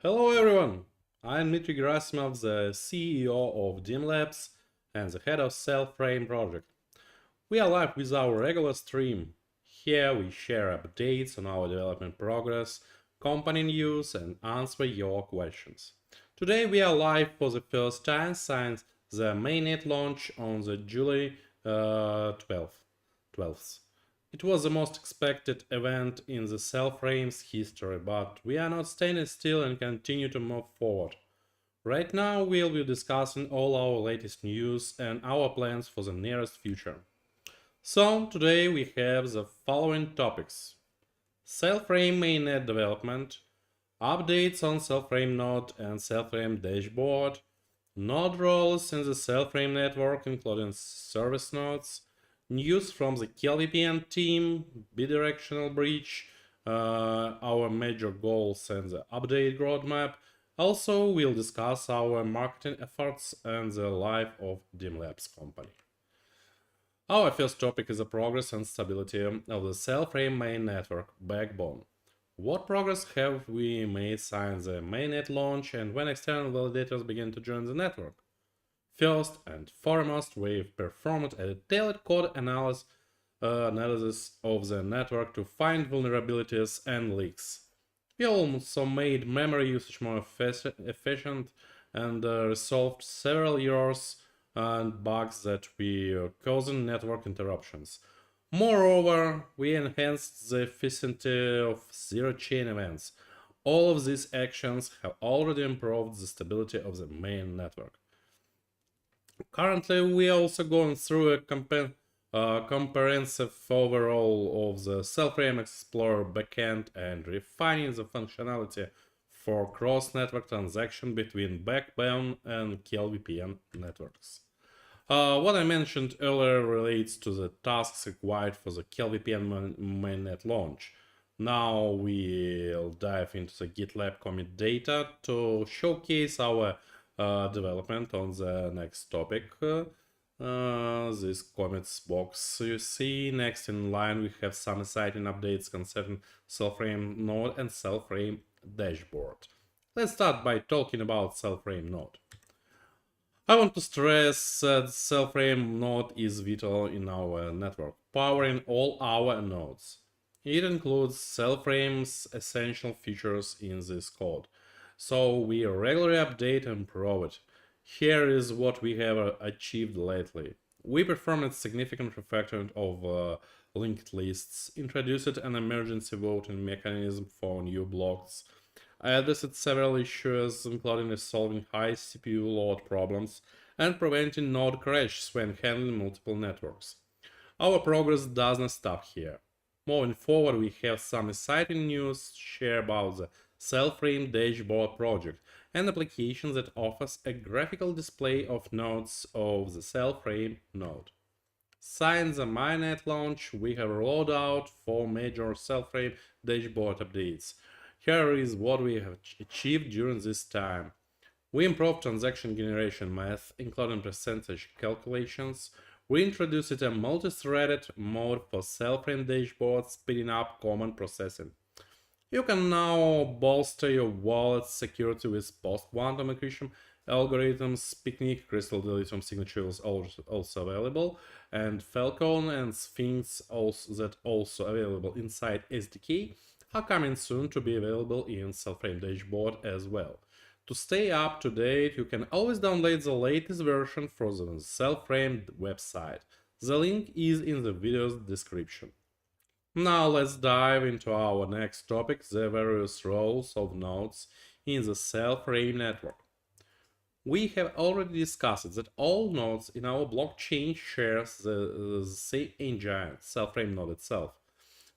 Hello everyone! I'm Dmitry Gerasimov, the CEO of Demlabs and the head of Cellframe project. We are live with our regular stream. Here we share updates on our development progress, company news and answer your questions. Today we are live for the first time since the mainnet launch on the July 12th. It was the most expected event in the Cellframe's history, but we are not standing still and continue to move forward. Right now we'll be discussing all our latest news and our plans for the nearest future. So today we have the following topics: Cellframe mainnet development, updates on Cellframe node and Cellframe dashboard, node roles in the Cellframe network including service nodes, news from the KelVPN team, Bidirectional breach, our major goals and the update roadmap. Also, we'll discuss our marketing efforts and the life of Demlabs company. Our first topic is the progress and stability of the Cellframe main network backbone. What progress have we made since the mainnet launch and when external validators began to join the network? First and foremost, we've performed a detailed code analysis of the network to find vulnerabilities and leaks. We also made memory usage more efficient and resolved several errors and bugs that were causing network interruptions. Moreover, we enhanced the efficiency of zero-chain events. All of these actions have already improved the stability of the main network. Currently, we are also going through a comprehensive overhaul of the Cellframe Explorer backend and refining the functionality for cross-network transaction between backbone and KelVPN networks. What I mentioned earlier relates to the tasks required for the KelVPN mainnet launch. Now we'll dive into the GitLab commit data to showcase our development on the next topic. This commits box you see. Next in line we have some exciting updates concerning Cellframe node and Cellframe dashboard. Let's start by talking about Cellframe node. I want to stress that Cellframe node is vital in our network, powering all our nodes. It includes Cellframe's essential features in this code, so we regularly update and improve it. Here is what we have achieved lately. We performed a significant refactoring of linked lists, introduced an emergency voting mechanism for new blocks, addressed several issues including solving high CPU load problems and preventing node crashes when handling multiple networks. Our progress does not stop here. Moving forward, we have some exciting news to share about the Cellframe dashboard project, an application that offers a graphical display of nodes of the Cellframe node. Since the mainnet launch, we have rolled out 4 major Cellframe dashboard updates. Here is what we have achieved during this time. We improved transaction generation math, including percentage calculations. We introduced a multi-threaded mode for Cellframe dashboard, speeding up command processing. You can now bolster your wallet's security with post-quantum encryption algorithms. Picnic crystal dilithium signature is also available, and Falcon and Sphinx that also available inside SDK are coming soon to be available in Cellframe dashboard as well. To stay up to date, you can always download the latest version from the Cellframe website. The link is in the video's description. Now let's dive into our next topic, the various roles of nodes in the Cellframe network. We have already discussed that all nodes in our blockchain share the same engine, Cellframe node itself.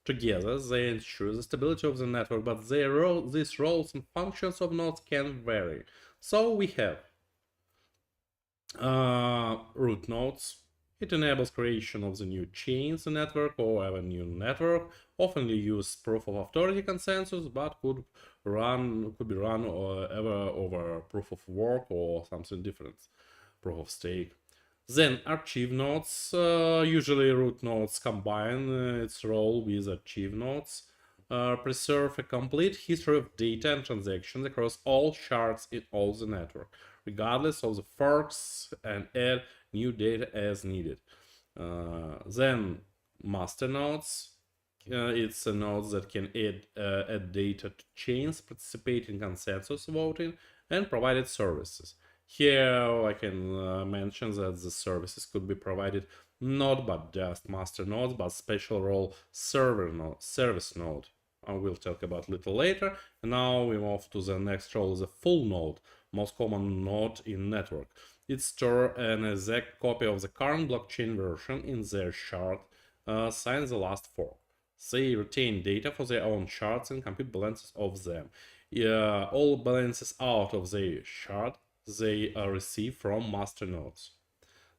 Together, they ensure the stability of the network, but these roles and functions of nodes can vary. So we have root nodes. It enables creation of the new chains network or a new network. Often use proof of authority consensus, but could be run over proof of work or something different, proof of stake. Then archive nodes, usually root nodes combine its role with archive nodes. preserve a complete history of data and transactions across all shards in all the network, regardless of the forks, and add new data as needed. Then master nodes. It's a node that can add data to chains, participate in consensus voting, and provide services. Here I can mention that the services could be provided not by just master nodes, but special role service node. I will talk about a little later. And now we move to the next role, the full node, most common node in network. It stores an exact copy of the current blockchain version in their shard since the last fork. They retain data for their own shards and compute balances of them. All balances out of their shard they receive from master nodes.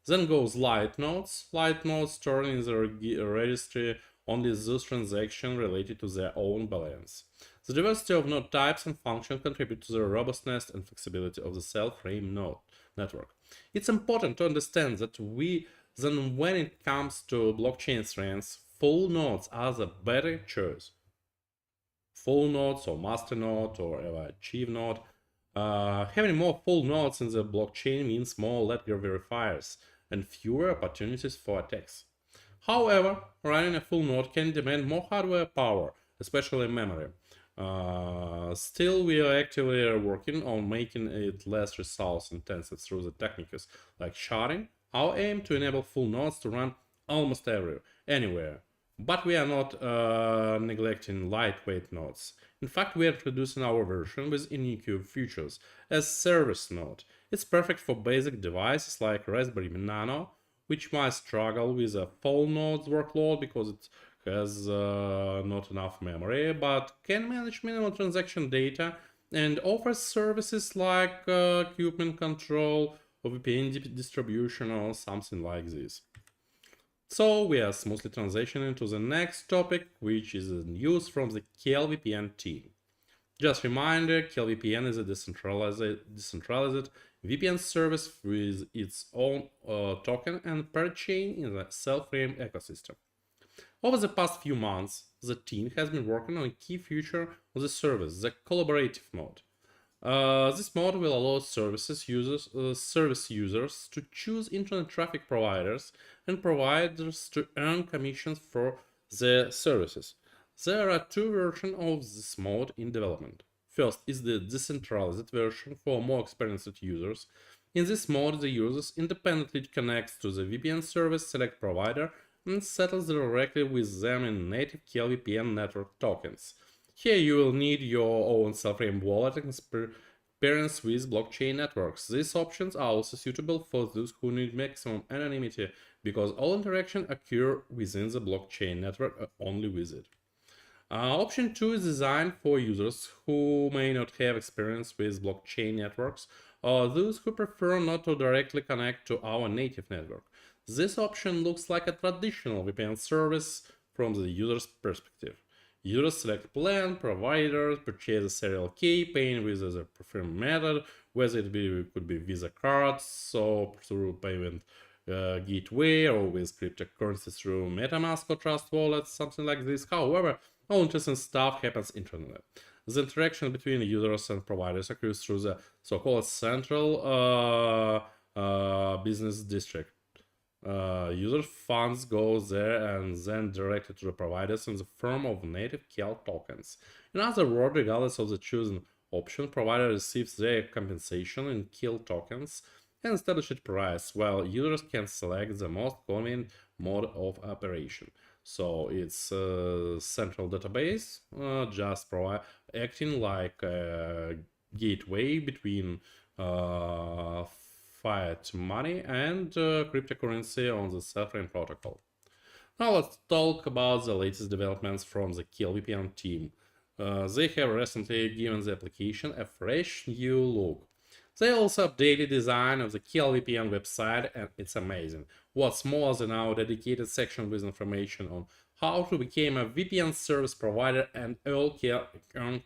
Then goes light nodes. Light nodes store in the registry only those transactions related to their own balance. The diversity of node types and functions contribute to the robustness and flexibility of the Cellframe node network. It's important to understand that when it comes to blockchain strengths, full nodes are the better choice. Full nodes or master node or chief node. Having more full nodes in the blockchain means more ledger verifiers and fewer opportunities for attacks. However, running a full node can demand more hardware power, especially memory. Still, we are actively working on making it less resource intensive through the techniques like sharding. Our aim to enable full nodes to run almost anywhere. But we are not neglecting lightweight nodes. In fact, we are introducing our version with unique features as service node. It's perfect for basic devices like Raspberry Nano, which might struggle with a full nodes workload because it has not enough memory, but can manage minimal transaction data and offers services like equipment control or VPN distribution or something like this. So we are smoothly transitioning to the next topic, which is news from the KelVPN team. Just a reminder, KelVPN is a decentralized VPN service with its own token and per chain in the Cellframe ecosystem. Over the past few months, the team has been working on a key feature of the service, the collaborative mode. This mode will allow service users to choose internet traffic providers and providers to earn commissions for their services. There are two versions of this mode in development. First is the decentralized version for more experienced users. In this mode, the users independently connects to the VPN service select provider and settles directly with them in native KelVPN network tokens. Here you will need your own Cellframe wallet and experience with blockchain networks. These options are also suitable for those who need maximum anonymity because all interactions occur within the blockchain network only with it. Option 2 is designed for users who may not have experience with blockchain networks or those who prefer not to directly connect to our native network. This option looks like a traditional VPN service from the user's perspective. Users select plan, provider, purchase a serial key, paying with their preferred method, whether it could be Visa cards, so through payment gateway, or with cryptocurrency through MetaMask or Trust Wallet, something like this. However, all interesting stuff happens internally. The interaction between users and providers occurs through the so-called central business district. User funds go there and then directed to the providers in the form of native Kel tokens. In other words, regardless of the chosen option, provider receives their compensation in Kel tokens and established price, while users can select the most convenient mode of operation. So it's a central database, just acting like a gateway between fiat money and cryptocurrency on the Cellframe protocol. Now let's talk about the latest developments from the KelVPN team. They have recently given the application a fresh new look. They also updated the design of the KelVPN website, and it's amazing. What's more, they now dedicated section with information on how to become a VPN service provider and earn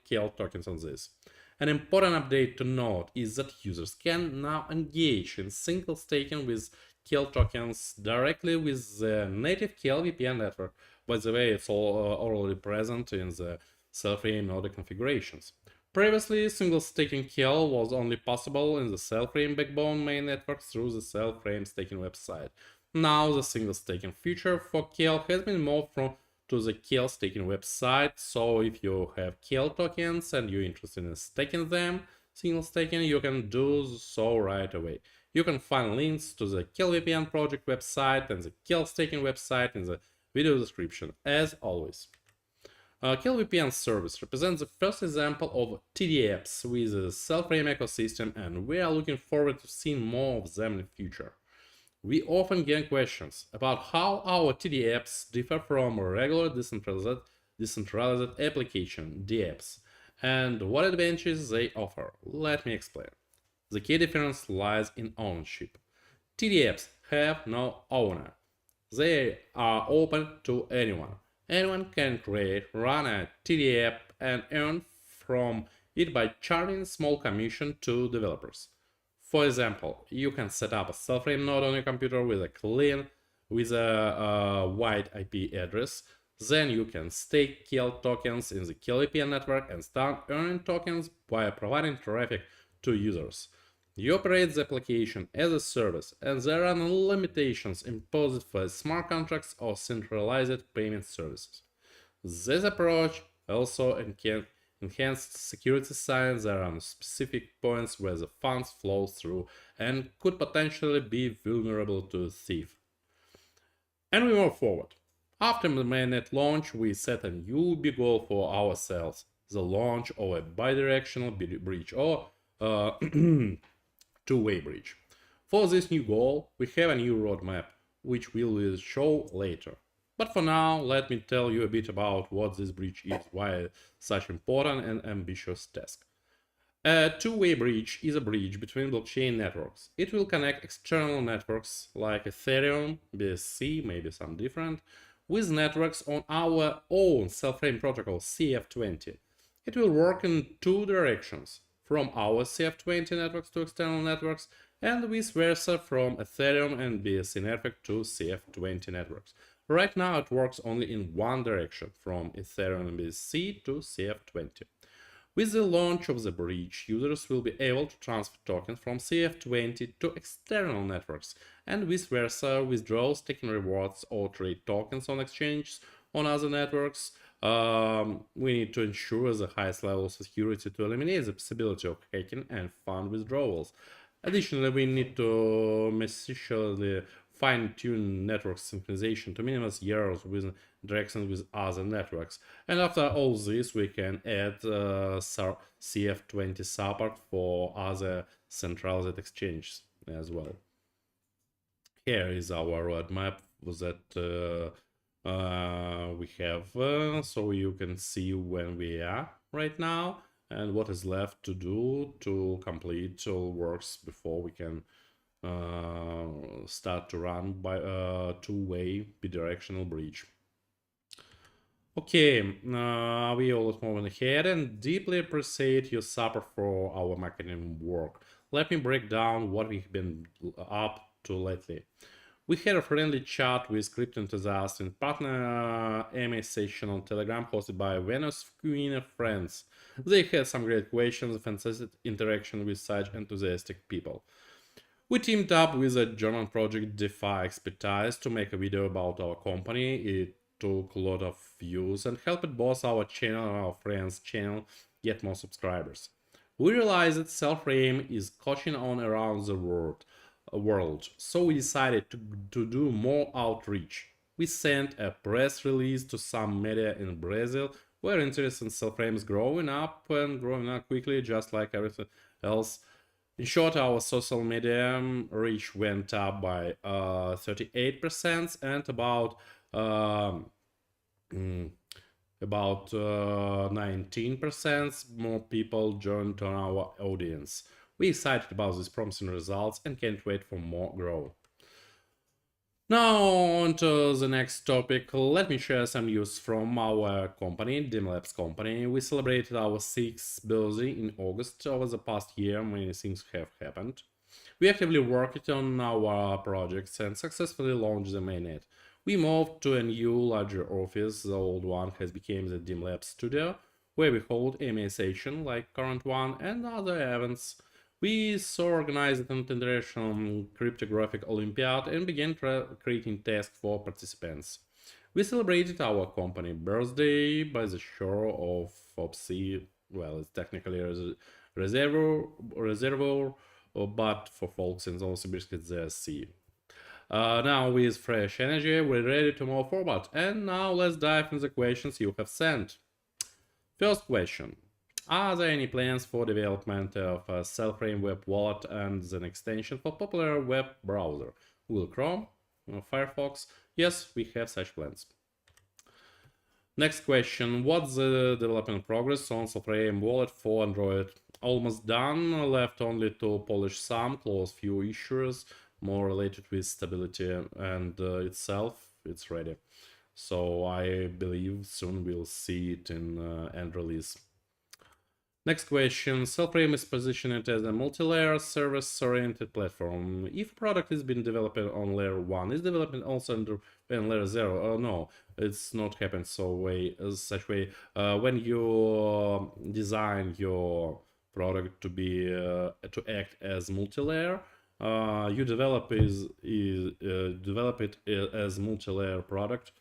Kel tokens on this. An important update to note is that users can now engage in single staking with Kel tokens directly with the native KelVPN network By the way, it's all already present in the Cellframe node configurations. Previously, single staking Kel was only possible in the Cellframe backbone main network through the Cellframe staking website. Now the single staking feature for Kel has been moved to the Kel staking website, so if you have Kel tokens and you're interested in staking them, single staking, you can do so right away. You can find links to the KelVPN project website and the Kel staking website in the video description, as always. KelVPN service represents the first example of TDApps with the Cellframe ecosystem, and we are looking forward to seeing more of them in the future. We often get questions about how our TDApps differ from regular decentralized application DApps and what advantages they offer. Let me explain. The key difference lies in ownership. TDApps have no owner. They are open to anyone. Anyone can create, run a TDApp and earn from it by charging a small commission to developers. For example, you can set up a Cellframe node on your computer with a wide IP address. Then you can stake Kel tokens in the KelVPN network and start earning tokens by providing traffic to users. You operate the application as a service, and there are no limitations imposed for smart contracts or centralized payment services. This approach also enhanced security signs. There are specific points where the funds flow through and could potentially be vulnerable to a thief. And we move forward. After the Mainnet launch, we set a new big goal for ourselves: the launch of a bidirectional bridge or two-way bridge. For this new goal, we have a new roadmap, which we will show later. But for now, let me tell you a bit about what this bridge is, why it's such important and ambitious task. A two-way bridge is a bridge between blockchain networks. It will connect external networks like Ethereum, BSC, maybe some different, with networks on our own Cellframe protocol CF20. It will work in two directions: from our CF20 networks to external networks, and vice versa from Ethereum and BSC network to CF20 networks. Right now it works only in one direction, from Ethereum and BSC to CF20. With the launch of the bridge, users will be able to transfer tokens from CF20 to external networks, and vice versa, withdraw staking rewards or trade tokens on exchanges on other networks. We need to ensure the highest level of security to eliminate the possibility of hacking and fund withdrawals. Additionally, we need to meticulously fine-tune network synchronization to minimize errors with interactions with other networks. And after all this, we can add CF20 support for other centralized exchanges as well. Here is our roadmap that we have, so you can see when we are right now and what is left to do to complete all works before we can start to run by a two-way bidirectional bridge. Okay, we always moving ahead and deeply appreciate your support for our marketing work. Let me break down what we've been up to lately. We had a friendly chat with crypto enthusiasts in partner AMA session on Telegram hosted by Venus Queen of Friends. They had some great questions and fantastic interaction with such enthusiastic people. We teamed up with a German project DeFi Expertise to make a video about our company. It took a lot of views and helped both our channel and our friends' channel get more subscribers. We realized that Cellframe is catching on around the world, so we decided to do more outreach. We sent a press release to some media in Brazil, where interest in Cellframe is growing up quickly, just like everything else. In short, our social media reach went up by 38% and about 19% more people joined on our audience. We're excited about these promising results and can't wait for more growth. Now on to the next topic. Let me share some news from our company, Demlabs company. We celebrated our 6th birthday in August. Over the past year, many things have happened. We actively worked on our projects and successfully launched the Mainnet. We moved to a new, larger office. The old one has become the Demlabs studio, where we hold AMA sessions like current one and other events. We so organized an international cryptographic Olympiad and began creating tasks for participants. We celebrated our company birthday by the shore of sea. Well, it's technically a reservoir, but for folks in Novosibirsk it's the sea. Now with fresh energy, we're ready to move forward. And now let's dive into the questions you have sent. First question. Are there any plans for development of a Cellframe web wallet and an extension for popular web browser? Google Chrome, Firefox? Yes, we have such plans. Next question. What's the development progress on Cellframe wallet for Android? Almost done, left only to polish some, close few issues, more related with stability and itself, it's ready. So I believe soon we'll see it in end release. Next question. Cellframe is positioned as a multi-layer service-oriented platform. If a product is being developed on layer 1, is development also on layer 0? No, it's not happened such way. When you design your product to be to act as multi-layer, you develop it as multi-layer product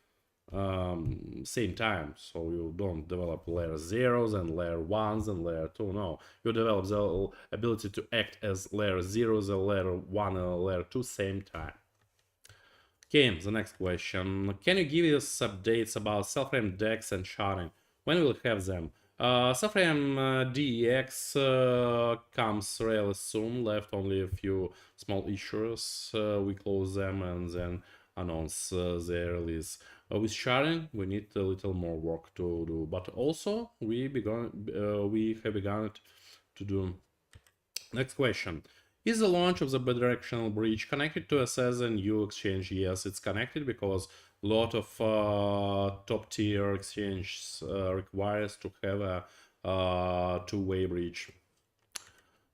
same time. So you don't develop layer zeros and layer ones and layer two. No, you develop the ability to act as layer zeros, layer one, and layer two same time. Okay, the next question. Can you give us updates about Cellframe DEX and sharding? When we'll have them? Cellframe DEX comes really soon. Left only a few small issues. We close them and then announce their release. With sharding, we need a little more work to do, but also we have begun it to do. Next question. Is the launch of the Bidirectional bridge connected to assess a new exchange? Yes, it's connected because a lot of top tier exchanges requires to have a two-way bridge.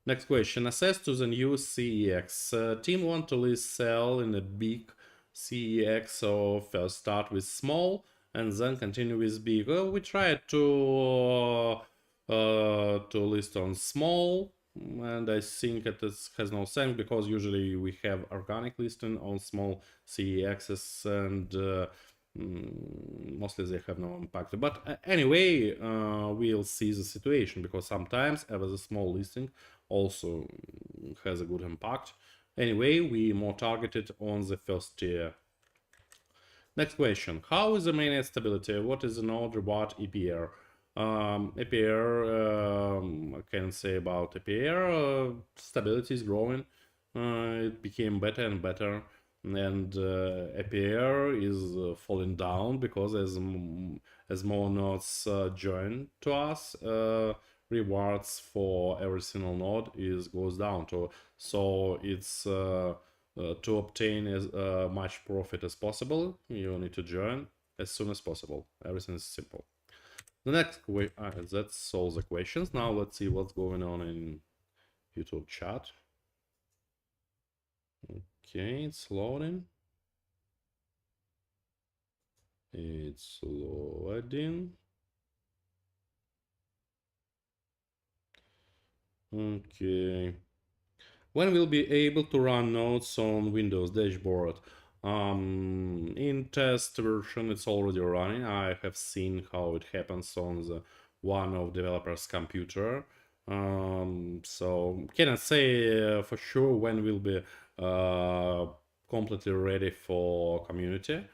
Next question. Access to the new CEX. Team want to list sell in a big CEX, so first start with small and then continue with big. We tried to list on small, and I think it has no sense because usually we have organic listing on small CEXs and mostly they have no impact. But anyway, we'll see the situation because sometimes even the small listing also has a good impact. Anyway, we more targeted on the first tier. Next question. How is the mainnet stability? What is the node reward APR? APR, I can say about APR, stability is growing. It became better and better. And APR is falling down because as more nodes join to us, rewards for every single node goes down to, so it's to obtain as much profit as possible, you need to join as soon as possible. Everything is simple. The next that's all the questions. Now let's see what's going on in YouTube chat. Okay, it's loading. It's loading. Okay. When we'll be able to run nodes on Windows dashboard? In test version it's already running. I have seen how it happens on the one of developer's computer. So cannot say for sure when we'll be completely ready for community.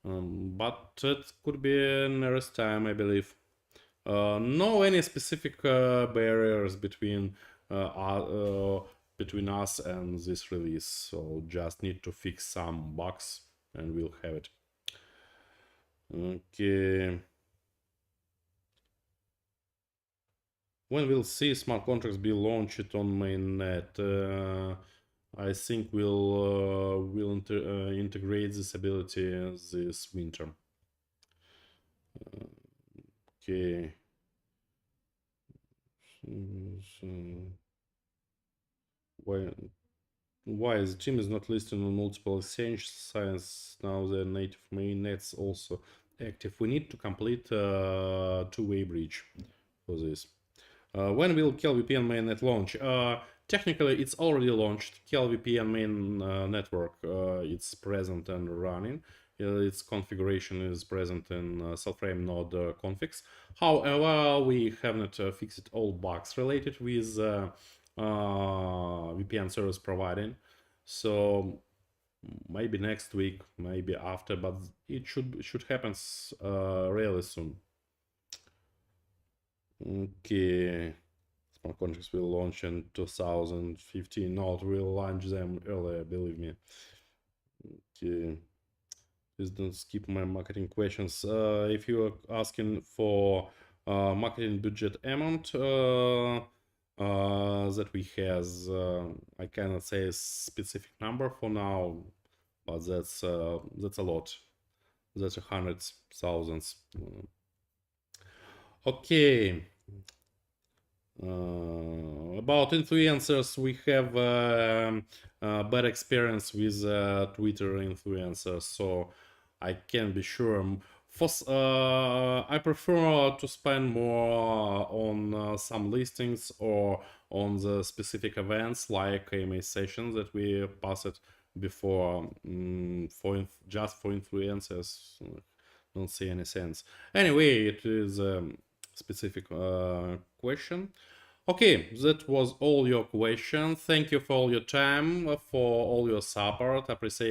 But it could be nearest time, I believe. No any specific barriers between us and this release, so just need to fix some bugs and we'll have it. Okay. When we'll see smart contracts be launched on mainnet? I think we'll integrate this ability this winter. Okay. When Why the team is not listed on multiple exchange since now the native mainnets also active? We need to complete two-way bridge for this. When will KelVPN mainnet launch? Technically, it's already launched. KelVPN main network, it's present and running. Its configuration is present in Cellframe node configs. However, we haven't fixed all bugs related with VPN service providing. So maybe next week, maybe after, but it should happen really soon. Okay. Smart contracts will launch in 2015. Not will launch them earlier, believe me. Okay. Please don't skip my marketing questions. If you are asking for marketing budget amount that we has, I cannot say a specific number for now, but that's a lot. That's hundreds, thousands. Okay. About influencers, we have bad experience with Twitter influencers, so I can be sure. I prefer to spend more on some listings or on the specific events like AMA sessions that we passed before. Just for influencers, don't see any sense. Anyway, it is a specific question. Okay, that was all your questions. Thank you for all your time, for all your support. Appreciate